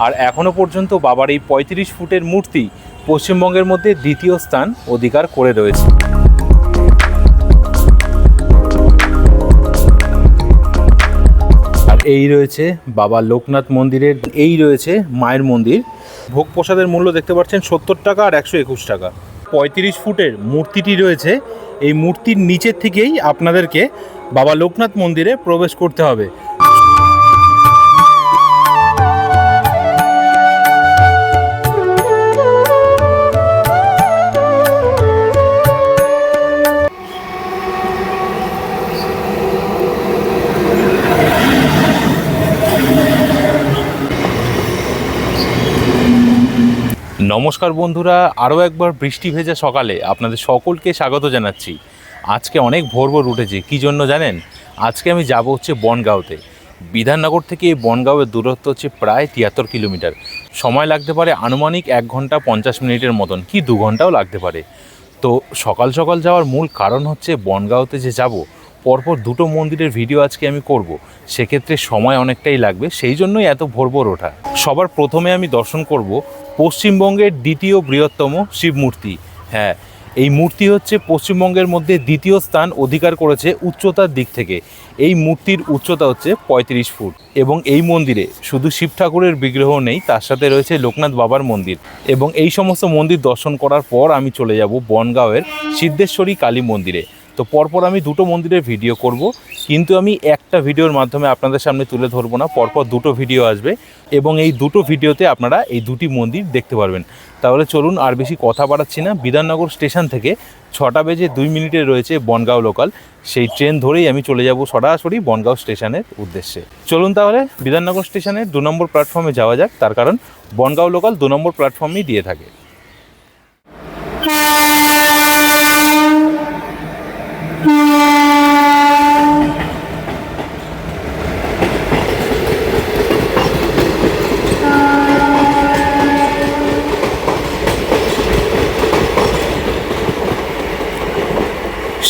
আর এখনও পর্যন্ত বাবার এই ৩৫ ফুটের মূর্তি পশ্চিমবঙ্গের মধ্যে দ্বিতীয় স্থান অধিকার করে রয়েছে। আর এই রয়েছে বাবা লোকনাথ মন্দিরের, এই রয়েছে মায়ের মন্দির। ভোগ প্রসাদের মূল্য দেখতে পাচ্ছেন ৭০ টাকা আর ১২১ টাকা। ৩৫ ফুটের মূর্তিটি রয়েছে, এই মূর্তির নিচের থেকেই আপনাদেরকে বাবা লোকনাথ মন্দিরে প্রবেশ করতে হবে। নমস্কার বন্ধুরা, আরও একবার বৃষ্টি ভেজা সকালে আপনাদের সকলকে স্বাগত জানাচ্ছি। আজকে অনেক ভোর ভোর উঠেছি, কী জন্য জানেন? আজকে আমি যাব হচ্ছে বনগাঁওতে। বিধাননগর থেকে এই বনগাঁওয়ের দূরত্ব হচ্ছে প্রায় ৭৩ কিলোমিটার। সময় লাগতে পারে আনুমানিক ১ ঘন্টা ৫০ মিনিটের মতন, কি ২ ঘন্টাও লাগতে পারে। তো সকাল সকাল যাওয়ার মূল কারণ হচ্ছে বনগাঁওতে যে যাব, পরপর দুটো মন্দিরের ভিডিও আজকে আমি করব, সেক্ষেত্রে সময় অনেকটাই লাগবে, সেই জন্যই এত ভোর ভোর ওঠা। সবার প্রথমে আমি দর্শন করব পশ্চিমবঙ্গের দ্বিতীয় বৃহত্তম শিব মূর্তি। হ্যাঁ, এই মূর্তি হচ্ছে পশ্চিমবঙ্গের মধ্যে দ্বিতীয় স্থান অধিকার করেছে উচ্চতার দিক থেকে। এই মূর্তির উচ্চতা হচ্ছে ৩৫ ফুট এবং এই মন্দিরে শুধু শিব ঠাকুরের বিগ্রহ নেই, তার সাথে রয়েছে লোকনাথ বাবার মন্দির। এবং এই সমস্ত মন্দির দর্শন করার পর আমি চলে যাব বনগাঁওয়ের সিদ্ধেশ্বরী কালী মন্দিরে। তো পরপর আমি দুটো মন্দিরের ভিডিও করব, কিন্তু আমি একটা ভিডিওর মাধ্যমে আপনাদের সামনে তুলে ধরবো না, পরপর দুটো ভিডিও আসবে এবং এই দুটো ভিডিওতে আপনারা এই দুটি মন্দির দেখতে পারবেন। তাহলে চলুন আর বেশি কথা বাড়াচ্ছি না, বিধাননগর স্টেশন থেকে ৬টা বেজে ২ মিনিটে রয়েছে বনগাঁও লোকাল, সেই ট্রেন ধরেই আমি চলে যাব সরাসরি বনগাঁও স্টেশনের উদ্দেশ্যে। চলুন তাহলে বিধাননগর স্টেশনের ২ নম্বর প্ল্যাটফর্মে যাওয়া যাক, তার কারণ বনগাঁও লোকাল ২ নম্বর প্ল্যাটফর্মেই দিয়ে থাকে।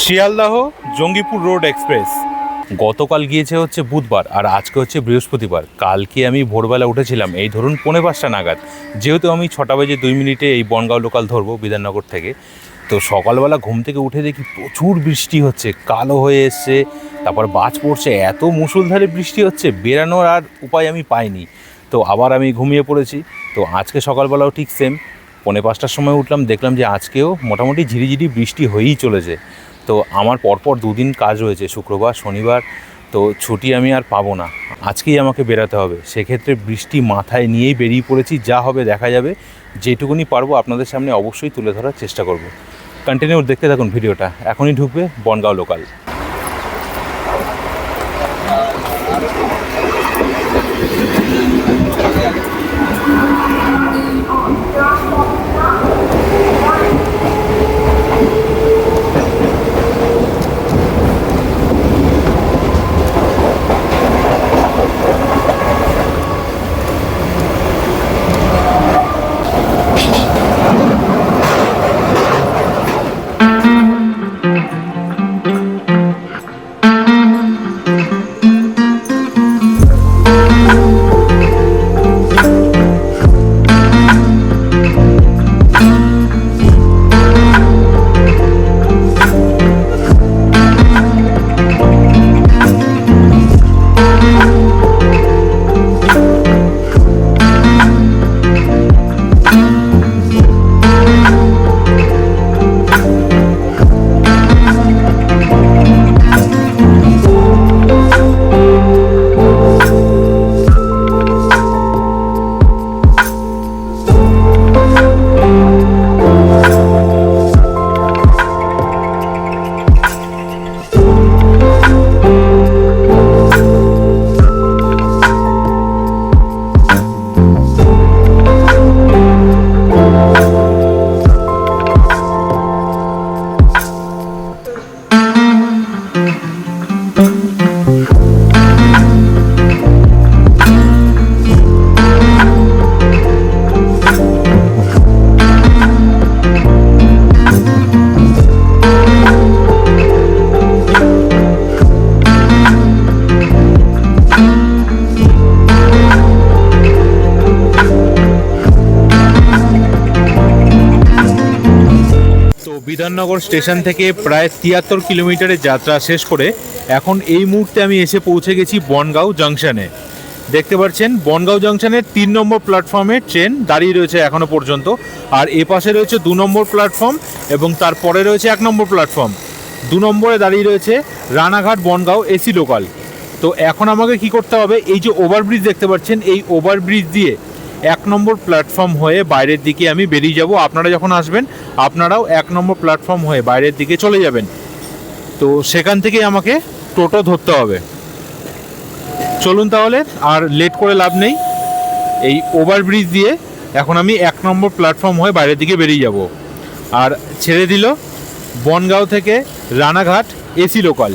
শিয়ালদাহ জঙ্গিপুর রোড এক্সপ্রেস গতকাল গিয়েছে হচ্ছে বুধবার আর আজকে হচ্ছে বৃহস্পতিবার। কালকে আমি ভোরবেলা উঠেছিলাম এই ধরুন ৫:৪ নাগাদ, যেহেতু আমি ৬টা বেজে ২ মিনিটে এই বনগাঁও লোকাল ধরবো বিধাননগর থেকে। তো সকালবেলা ঘুম থেকে উঠে দেখি প্রচুর বৃষ্টি হচ্ছে, কালো হয়ে এসছে, তারপর বাজ পড়ছে, এত মুষলধারে বৃষ্টি হচ্ছে, বেরানোর আর উপায় আমি পাইনি। তো আবার আমি ঘুমিয়ে পড়েছি। তো আজকে সকালবেলাও ঠিক সেম ৫:৪টার সময় উঠলাম, দেখলাম যে আজকেও মোটামুটি ঝিরিঝিরি বৃষ্টি হয়েই চলেছে। তো আমার পরপর ২ দিন কাজ রয়েছে, শুক্রবার শনিবার, তো ছুটি আমি আর পাবো না, আজকেই আমাকে বেরাতে হবে। সেক্ষেত্রে বৃষ্টি মাথায় নিয়েই বেরিয়ে পড়েছি, যা হবে দেখা যাবে, যেটুকুনি পারবো আপনাদের সামনে অবশ্যই তুলে ধরার চেষ্টা করব। কন্টিনিউ দেখতে থাকুন ভিডিওটা। এখনই ঢুকবে বনগাঁও লোকাল। বিধাননগর স্টেশন থেকে প্রায় 73 কিলোমিটারের যাত্রা শেষ করে এখন এই মুহূর্তে আমি এসে পৌঁছে গেছি বনগাঁও জাংশনে। দেখতে পাচ্ছেন বনগাঁও জাংশনের 3 নম্বর প্ল্যাটফর্মে ট্রেন দাঁড়িয়ে রয়েছে এখনও পর্যন্ত। আর এ পাশে রয়েছে 2 নম্বর প্ল্যাটফর্ম এবং তারপরে রয়েছে 1 নম্বর প্ল্যাটফর্ম। 2 নম্বরে দাঁড়িয়ে রয়েছে রানাঘাট বনগাঁও এসি লোকাল। তো এখন আমাকে কি করতে হবে, এই যে ওভারব্রিজ দেখতে পাচ্ছেন, এই ওভারব্রিজ দিয়ে 1 নম্বর প্ল্যাটফর্ম হয়ে বাইরের দিকে আমি বেরিয়ে যাব। আপনারা যখন আসবেন আপনারাও 1 নম্বর প্ল্যাটফর্ম হয়ে বাইরের দিকে চলে যাবেন। তো সেখান থেকেই আমাকে টোটো ধরতে হবে। চলুন তাহলে, আর লেট করে লাভ নেই। এই ওভারব্রিজ দিয়ে এখন আমি 1 নম্বর প্ল্যাটফর্ম হয়ে বাইরের দিকে বেরিয়ে যাব। আর ছেড়ে দিল বনগাঁও থেকে রানাঘাট এসি লোকাল।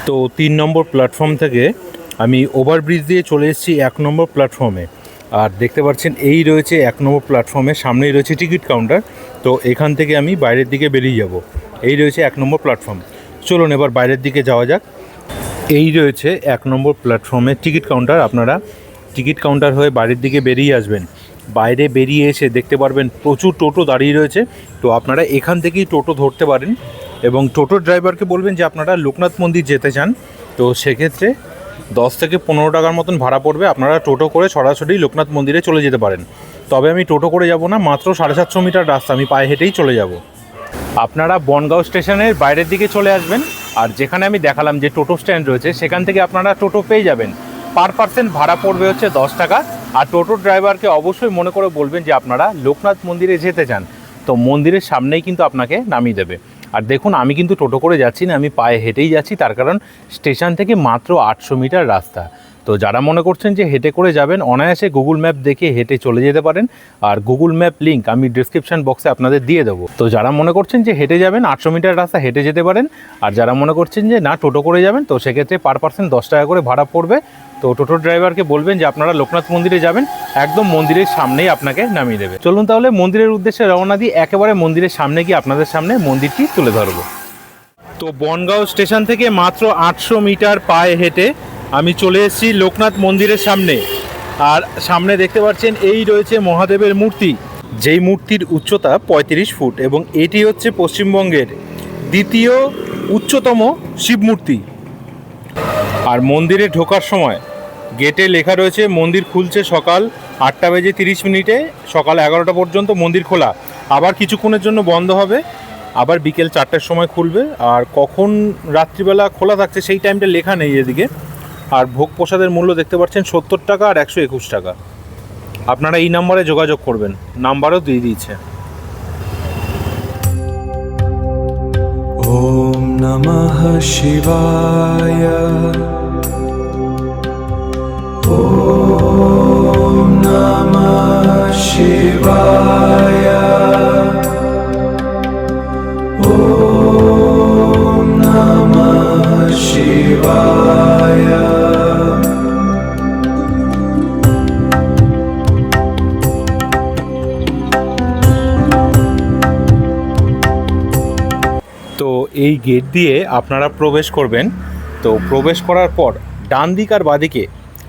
তো 3 নম্বর প্ল্যাটফর্ম থেকে আমি ওভারব্রিজ দিয়ে চলে এসেছি 1 নম্বর প্ল্যাটফর্মে। আর দেখতে পাচ্ছেন এই রয়েছে 1 নম্বর প্ল্যাটফর্মে, সামনেই রয়েছে টিকিট কাউন্টার। তো এখান থেকে আমি বাইরের দিকে বেরিয়ে যাব। এই রয়েছে 1 নম্বর প্ল্যাটফর্ম। চলুন এবার বাইরের দিকে যাওয়া যাক। এই রয়েছে 1 নম্বর প্ল্যাটফর্মে টিকিট কাউন্টার। আপনারা টিকিট কাউন্টার হয়ে বাইরের দিকে বেরিয়ে আসবেন। বাইরে বেরিয়ে এসে দেখতে পারবেন প্রচুর টোটো দাঁড়িয়ে রয়েছে। তো আপনারা এখান থেকেই টোটো ধরতে পারেন এবং টোটোর ড্রাইভারকে বলবেন যে আপনারা লোকনাথ মন্দির যেতে চান। তো সেক্ষেত্রে 10 থেকে 15 টাকার মতন ভাড়া পড়বে। আপনারা টোটো করে সরাসরি লোকনাথ মন্দিরে চলে যেতে পারেন। তবে আমি টোটো করে যাব না, মাত্র 750 মিটার রাস্তা, আমি পায়ে হেঁটেই চলে যাব। আপনারা বনগাঁও স্টেশনের বাইরের দিকে চলে আসবেন। আর যেখানে আমি দেখালাম যে টোটো স্ট্যান্ড রয়েছে, সেখান থেকে আপনারা টোটো পেয়ে যাবেন। পার পার্সন ভাড়া পড়বে হচ্ছে 10 টাকা। আর টোটো ড্রাইভারকে অবশ্যই মনে করে বলবেন যে আপনারা লোকনাথ মন্দিরে যেতে চান। তো মন্দিরের সামনেই কিন্তু আপনাকে নামিয়ে দেবে। আর দেখুন, আমি কিন্তু টোটো করে যাচ্ছি না, আমি পায়ে হেঁটেই যাচ্ছি। তার কারণ স্টেশন থেকে মাত্র 800 মিটার রাস্তা। তো যারা মনে করছেন যে হেঁটে করে যাবেন, অনায়াসে গুগল ম্যাপ দেখে হেঁটে চলে যেতে পারেন। আর গুগল ম্যাপ লিঙ্ক আমি ডিসক্রিপশন বক্সে আপনাদের দিয়ে দেবো। তো যারা মনে করছেন যে হেঁটে যাবেন, 800 মিটার রাস্তা হেঁটে যেতে পারেন। আর যারা মনে করছেন যে না টোটো করে যাবেন, তো সেক্ষেত্রে পার পার্সন 10 টাকা করে ভাড়া পড়বে। তো টোটো ড্রাইভারকে বলবেন যে আপনারা লোকনাথ মন্দিরে যাবেন, একদম মন্দিরের সামনেই আপনাকে নামিয়ে দেবে। চলুন তাহলে মন্দিরের উদ্দেশ্যে রওনা দিয়ে একেবারে মন্দিরের সামনে গিয়ে আপনাদের সামনে মন্দিরটি তুলে ধরবো। তো বনগাঁও স্টেশন থেকে মাত্র 800 মিটার পায়ে হেঁটে আমি চলে এসেছি লোকনাথ মন্দিরের সামনে। আর সামনে দেখতে পাচ্ছেন এই রয়েছে মহাদেবের মূর্তি, যেই মূর্তির উচ্চতা 35 ফুট এবং এটি হচ্ছে পশ্চিমবঙ্গের দ্বিতীয় উচ্চতম শিব মূর্তি। আর মন্দিরে ঢোকার সময় গেটে লেখা রয়েছে মন্দির খুলছে সকাল 8টা বেজে 30 মিনিটে, সকাল 11টা পর্যন্ত মন্দির খোলা। আবার কিছুক্ষণের জন্য বন্ধ হবে, আবার বিকেল 4টার সময় খুলবে। আর কখন রাত্রিবেলা খোলা থাকছে সেই টাইমটা লেখা নেই এদিকে। আর ভোগ প্রসাদের মূল্য দেখতে পাচ্ছেন 70 টাকা আর 121 টাকা। আপনারা এই নাম্বারে যোগাযোগ করবেন, নাম্বারও দিয়ে দিয়েছে। ওম নমঃ শিবায়। ওম নমঃ শিবায়। ওম নমঃ শিবায়। তো এই গেট দিয়ে আপনারা প্রবেশ করবেন। তো প্রবেশ করার পর ডান দিক আর বাদিকে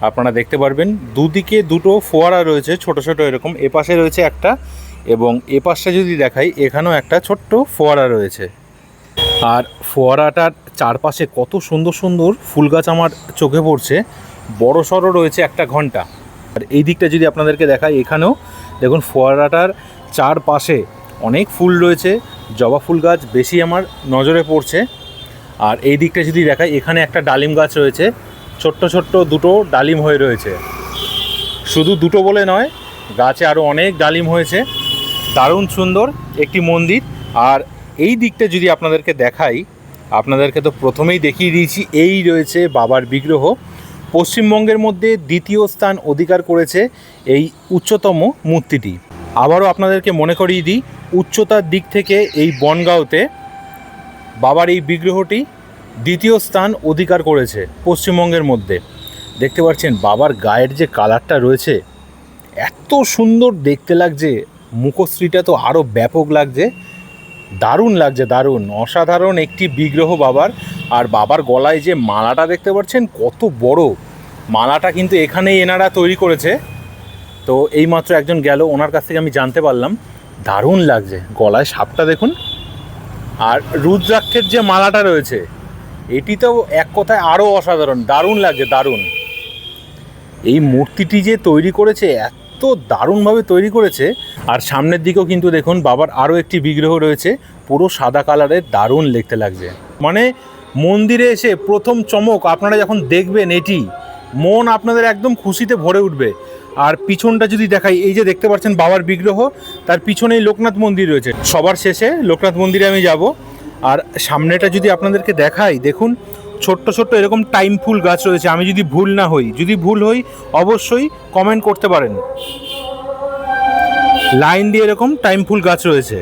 আপনারা দেখতে পারবেন দুদিকে দুটো ফোয়ারা রয়েছে, ছোট ছোট এরকম। এপাশে রয়েছে একটা এবং এপাশে যদি দেখাই এখানেও একটা ছোট্ট ফোয়ারা রয়েছে। আর ফোয়ারাটার চারপাশে কত সুন্দর সুন্দর ফুল গাছ আমার চোখে পড়ছে। বড় সড়ো রয়েছে একটা ঘন্টা। আর এই দিকটা যদি আপনাদেরকে দেখাই, এখানেও দেখুন ফোয়ারাটার চারপাশে অনেক ফুল রয়েছে। জবা ফুল গাছ বেশি আমার নজরে পড়ছে। আর এই দিকটা যদি দেখাই, এখানে একটা ডালিম গাছ রয়েছে, ছোট্ট ছোট্ট দুটো ডালিম হয়ে রয়েছে। শুধু দুটো বলে নয়, গাছে আরও অনেক ডালিম হয়েছে। দারুণ সুন্দর একটি মন্দির। আর এই দিকটা যদি আপনাদেরকে দেখাই, আপনাদেরকে তো প্রথমেই দেখিয়ে দিয়েছি, এই রয়েছে বাবার বিগ্রহ। পশ্চিমবঙ্গের মধ্যে দ্বিতীয় স্থান অধিকার করেছে এই উচ্চতম মূর্তিটি। আবারও আপনাদেরকে মনে করিয়ে দিই, উচ্চতার দিক থেকে এই বনগাঁওতে বাবার এই বিগ্রহটি দ্বিতীয় স্থান অধিকার করেছে পশ্চিমবঙ্গের মধ্যে। দেখতে পাচ্ছেন বাবার গায়ের যে কালারটা রয়েছে, এত সুন্দর দেখতে লাগছে। মুখশ্রীটা তো আরও ব্যাপক লাগছে, দারুণ লাগছে, দারুণ অসাধারণ একটি বিগ্রহ বাবার। আর বাবার গলায় যে মালাটা দেখতে পাচ্ছেন কত বড়, মালাটা কিন্তু এখানেই এনারা তৈরি করেছে। তো এইমাত্র একজন গেল, ওনার কাছ থেকে আমি জানতে পারলাম দারুণ লাগছে। গলায় সাপটা দেখুন, আর রুদ্রাক্ষের যে মালাটা রয়েছে এটি তো এক কথায় আরও অসাধারণ, দারুণ লাগছে, দারুণ। এই মূর্তিটি যে তৈরি করেছে এত দারুণভাবে তৈরি করেছে। আর সামনের দিকেও কিন্তু দেখুন বাবার আরও একটি বিগ্রহ রয়েছে, পুরো সাদা কালারের, দারুণ দেখতে লাগছে। মানে মন্দিরে এসে প্রথম চমক আপনারা যখন দেখবেন এটি, মন আপনাদের একদম খুশিতে ভরে উঠবে। আর পিছনটা যদি দেখাই, এই যে দেখতে পাচ্ছেন বাবার বিগ্রহ, তার পিছনেই লোকনাথ মন্দির রয়েছে। সবার শেষে লোকনাথ মন্দিরে আমি যাব। আর সামনেটা যদি আপনাদেরকে দেখাই, দেখুন ছোট্ট ছোট্ট এরকম টাইম ফুল গাছ রয়েছে। আমি যদি ভুল না হই, যদি ভুল হই অবশ্যই কমেন্ট করতে পারেন। লাইন দিয়ে এরকম টাইম ফুল গাছ রয়েছে।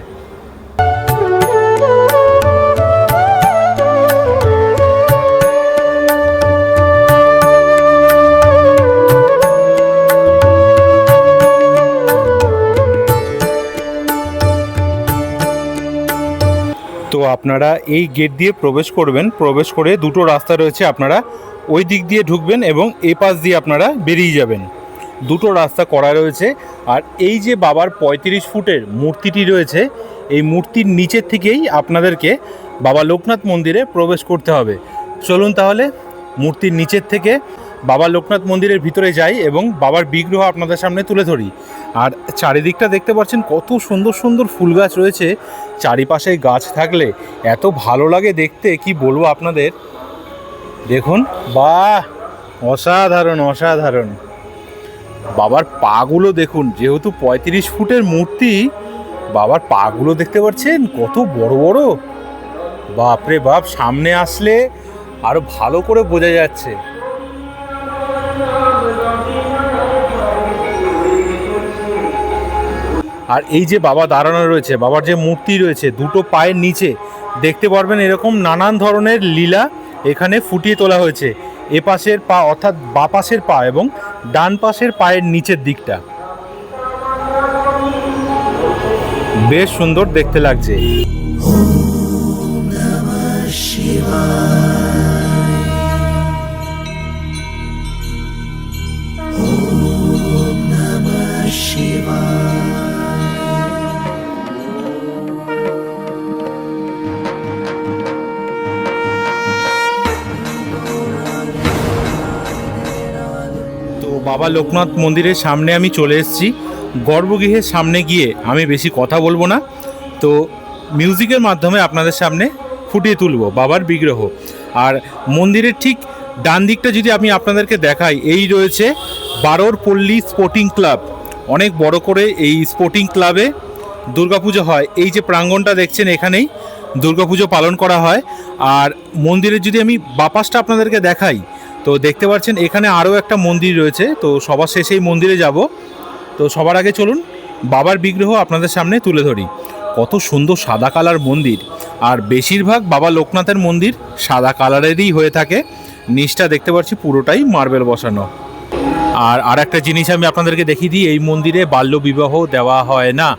তো আপনারা এই গেট দিয়ে প্রবেশ করবেন, প্রবেশ করে দুটো রাস্তা রয়েছে, আপনারা ওই দিক দিয়ে ঢুকবেন এবং এই পাশ দিয়ে আপনারা বেরিয়ে যাবেন। দুটো রাস্তা করা রয়েছে। আর এই যে বাবার 35 ফুটের মূর্তিটি রয়েছে, এই মূর্তির নিচের থেকেই আপনাদেরকে বাবা লোকনাথ মন্দিরে প্রবেশ করতে হবে। চলুন তাহলে মূর্তির নিচের থেকে বাবা লোকনাথ মন্দিরের ভিতরে যাই এবং বাবার বিগ্রহ আপনাদের সামনে তুলে ধরি। আর চারিদিকটা দেখতে পাচ্ছেন কত সুন্দর সুন্দর ফুল গাছ রয়েছে। চারিপাশে গাছ থাকলে এত ভালো লাগে দেখতে, কি বলবো আপনাদের। দেখুন, বাহ, অসাধারণ অসাধারণ। বাবার পাগুলো দেখুন, যেহেতু 35 ফুটের মূর্তি, বাবার পাগুলো দেখতে পাচ্ছেন কত বড় বড়। বাপরে বাপ, সামনে আসলে আরো ভালো করে বোঝা যাচ্ছে। আর এই যে বাবা দাঁড়ানো রয়েছে, বাবার যে মূর্তি রয়েছে, দুটো পায়ের নিচে দেখতে পারবেন এরকম নানান ধরনের লীলা এখানে ফুটিয়ে তোলা হয়েছে। এ পাশের পা অর্থাৎ বা পাশের পা এবং ডান পাশের পায়ের নিচের দিকটা বেশ সুন্দর দেখতে লাগছে। বাবা লোকনাথ মন্দিরের সামনে আমি চলে এসেছি। গর্ভগৃহের সামনে গিয়ে আমি বেশি কথা বলবো না, তো মিউজিকের মাধ্যমে আপনাদের সামনে ফুটিয়ে তুলব বাবার বিগ্রহ। আর মন্দিরের ঠিক ডান দিকটা যদি আমি আপনাদেরকে দেখাই, এই রয়েছে বারোর পল্লী স্পোর্টিং ক্লাব। অনেক বড় করে এই স্পোর্টিং ক্লাবে দুর্গাপুজো হয়। এই যে প্রাঙ্গণটা দেখছেন, এখানেই দুর্গাপুজো পালন করা হয়। আর মন্দিরের যদি আমি বাপাসটা আপনাদেরকে দেখাই, তো দেখতে পাচ্ছেন এখানে আরও একটা মন্দির রয়েছে। তো সবার শেষেই মন্দিরে যাব। তো সবার আগে চলুন বাবার বিগ্রহ আপনাদের সামনে তুলে ধরি। কত সুন্দর সাদা কালার মন্দির, আর বেশিরভাগ বাবা লোকনাথের মন্দির সাদা কালারেরই হয়ে থাকে। নিচটা দেখতে পাচ্ছি পুরোটাই মার্বেল বসানো। আর একটা জিনিস আমি আপনাদেরকে দেখিয়ে দিই, এই মন্দিরে বাল্য বিবাহ দেওয়া হয় না।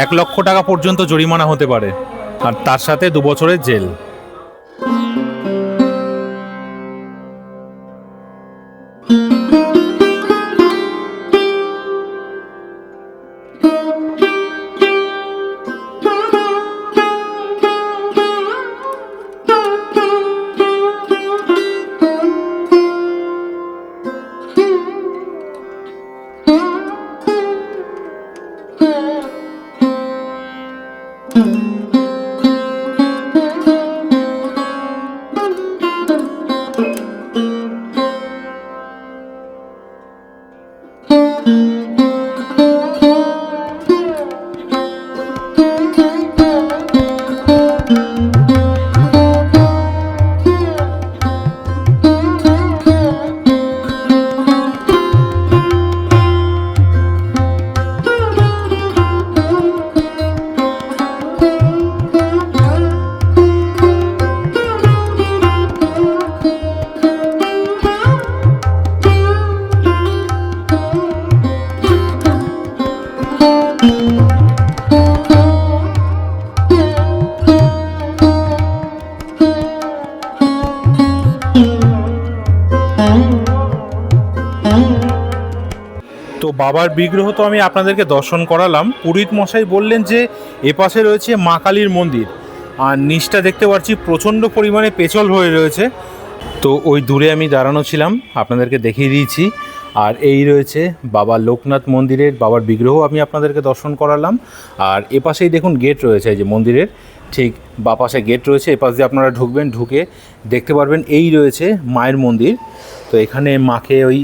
1 লক্ষ টাকা পর্যন্ত জরিমানা হতে পারে, আর তার সাথে 2 বছরের জেল। বাবার বিগ্রহ তো আমি আপনাদেরকে দর্শন করালাম। পুরোহিত মশাই বললেন যে এপাশে রয়েছে মা কালীর মন্দির, আর নিচটা দেখতে পাচ্ছি প্রচণ্ড পরিমাণে পেছল হয়ে রয়েছে। তো ওই দূরে আমি দাঁড়ানো ছিলাম, আপনাদেরকে দেখিয়ে দিয়েছি। আর এই রয়েছে বাবা লোকনাথ মন্দিরের বাবার বিগ্রহ আমি আপনাদেরকে দর্শন করালাম। আর এপাশেই দেখুন গেট রয়েছে, এই যে মন্দিরের ঠিক বাপাশে গেট রয়েছে, এপাশ দিয়ে আপনারা ঢুকবেন, ঢুকে দেখতে পারবেন এই রয়েছে মায়ের মন্দির। তো এখানে মাকে ওই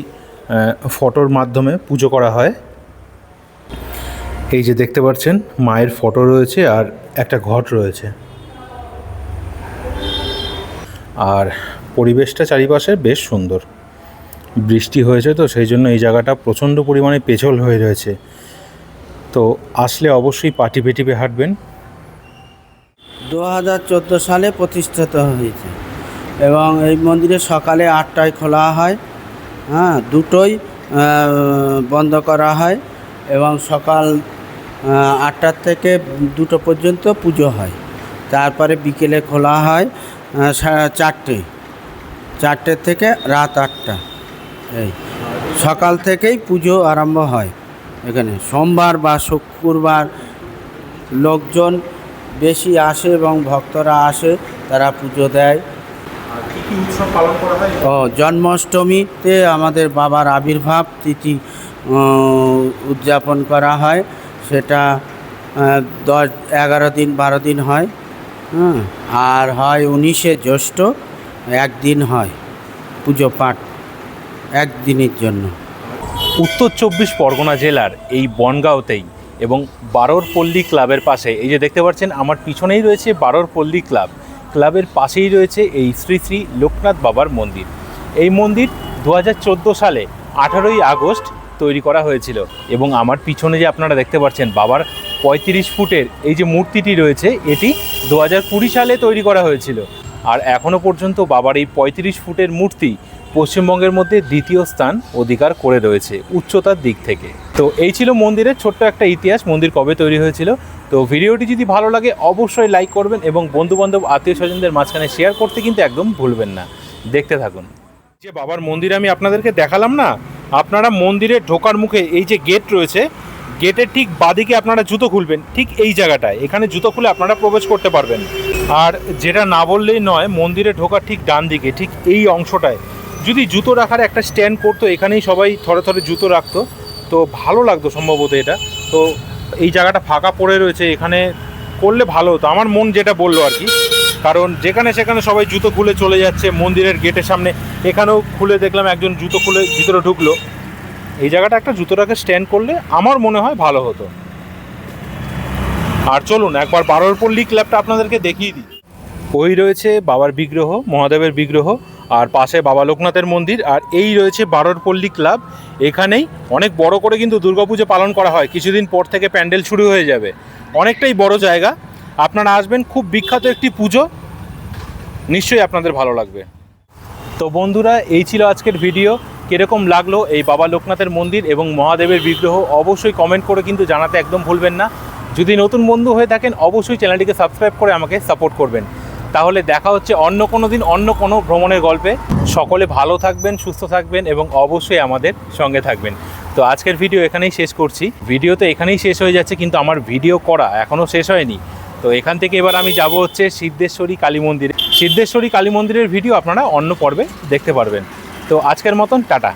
ফটোর মাধ্যমে পুজো করা হয়। এই যে দেখতে পাচ্ছেন মায়ের ফটো রয়েছে আর একটা ঘট রয়েছে। আর পরিবেশটা চারিপাশে বেশ সুন্দর, বৃষ্টি হয়েছে তো সেই জন্য এই জায়গাটা প্রচণ্ড পরিমাণে পেছল হয়ে রয়েছে। তো আসলে অবশ্যই পা টিপে টিপে হাঁটবেন। 2014 সালে প্রতিষ্ঠিত হয়েছে এবং এই মন্দিরে সকালে 8টায় খোলা হয়, হ্যাঁ, 2টোই বন্ধ করা হয় এবং সকাল 8টার থেকে 2টো পর্যন্ত পুজো হয়। তারপরে বিকেলে খোলা হয় 4টে থেকে রাত 8টা। এই সকাল থেকেই পুজো আরম্ভ হয়। এখানে সোমবার বা শুক্রবার লোকজন বেশি আসে এবং ভক্তরা আসে, তারা পুজো দেয়। কি কি উৎসব পালন করা হয়? জন্মাষ্টমীতে আমাদের বাবার আবির্ভাব তিথি উদযাপন করা হয়, সেটা 11 দিন 12 দিন হয়। আর হয় 19শে জ্যৈষ্ঠ, একদিন হয় পুজো পাঠ, একদিনের জন্য। উত্তর 24 পরগনা জেলার এই বনগাঁওতেই এবং বারোর পল্লী ক্লাবের পাশে, এই যে দেখতে পাচ্ছেন আমার পিছনেই রয়েছে বারোর পল্লী ক্লাব, ক্লাবের পাশেই রয়েছে এই শ্রী শ্রী লোকনাথ বাবার মন্দির। এই মন্দির 2014 সালে 18ই আগস্ট তৈরি করা হয়েছিল এবং আমার পিছনে যে আপনারা দেখতে পাচ্ছেন বাবার 35 ফুটের এই যে মূর্তিটি রয়েছে, এটি 2020 সালে তৈরি করা হয়েছিল। আর এখনও পর্যন্ত বাবার এই 35 ফুটের মূর্তি পশ্চিমবঙ্গের মধ্যে দ্বিতীয় স্থান অধিকার করে রয়েছে উচ্চতার দিক থেকে। তো এই ছিল মন্দিরের ছোট্ট একটা ইতিহাস, মন্দির কবে তৈরি হয়েছিল। তো ভিডিওটি যদি ভালো লাগে অবশ্যই লাইক করবেন এবং বন্ধুবান্ধব আত্মীয় স্বজনদের মাঝখানে শেয়ার করতে কিন্তু একদম ভুলবেন না। দেখতে থাকুন। যে বাবার মন্দির আমি আপনাদেরকে দেখালাম না, আপনারা মন্দিরে ঢোকার মুখে এই যে গেট রয়েছে, গেটের ঠিক বাদিকে আপনারা জুতো খুলবেন, ঠিক এই জায়গাটায়, এখানে জুতো খুলে আপনারা প্রবেশ করতে পারবেন। আর যেটা না বললেই নয়, মন্দিরে ঢোকার ঠিক ডান দিকে ঠিক এই অংশটায় যদি জুতো রাখার একটা স্ট্যান্ড করতো, এখানেই সবাই থরে থরে জুতো রাখতো, তো ভালো লাগতো সম্ভবত এটা। তো এই জায়গাটা ফাঁকা পড়ে রয়েছে, এখানে করলে ভালো হতো, আমার মন যেটা বললো আর কি। কারণ যেখানে সেখানে সবাই জুতো খুলে চলে যাচ্ছে মন্দিরের গেটের সামনে, এখানেও খুলে দেখলাম একজন জুতো খুলে ভিতরে ঢুকলো। এই জায়গাটা একটা জুতো রাখার স্ট্যান্ড করলে আমার মনে হয় ভালো হতো। আর চলুন একবার বারোর পল্লী ক্লাবটা আপনাদেরকে দেখিয়ে দিই। ওই রয়েছে বাবার বিগ্রহ, মহাদেবের বিগ্রহ, আর পাশে বাবা লোকনাথের মন্দির, আর এই রয়েছে বারোর পল্লী ক্লাব। এখানেই অনেক বড় করে কিন্তু দুর্গাপুজো পালন করা হয়, কিছুদিন পর থেকে প্যান্ডেল শুরু হয়ে যাবে, অনেকটাই বড় জায়গা। আপনারা আসবেন, খুব বিখ্যাত একটি পুজো, নিশ্চয়ই আপনাদের ভালো লাগবে। তো বন্ধুরা, এই ছিল আজকের ভিডিও। কীরকম লাগলো এই বাবা লোকনাথের মন্দির এবং মহাদেবের বিগ্রহ অবশ্যই কমেন্ট করে কিন্তু জানাতে একদম ভুলবেন না। যদি নতুন বন্ধু হয়ে থাকেন অবশ্যই চ্যানেলটিকে সাবস্ক্রাইব করে আমাকে সাপোর্ট করবেন। তাহলে দেখা হচ্ছে অন্য কোনো দিন অন্য কোনো ভ্রমণের গল্পে। সকলে ভালো থাকবেন, সুস্থ থাকবেন এবং অবশ্যই আমাদের সঙ্গে থাকবেন। তো আজকের ভিডিও এখানেই শেষ করছি। ভিডিও তো এখানেই শেষ হয়ে যাচ্ছে, কিন্তু আমার ভিডিও করা এখনও শেষ হয়নি। তো এখান থেকে এবার আমি যাব হচ্ছে সিদ্ধেশ্বরী কালী মন্দিরে। সিদ্ধেশ্বরী কালী মন্দিরের ভিডিও আপনারা অন্য পর্বে দেখতে পারবেন। তো আজকের মতন টাটা।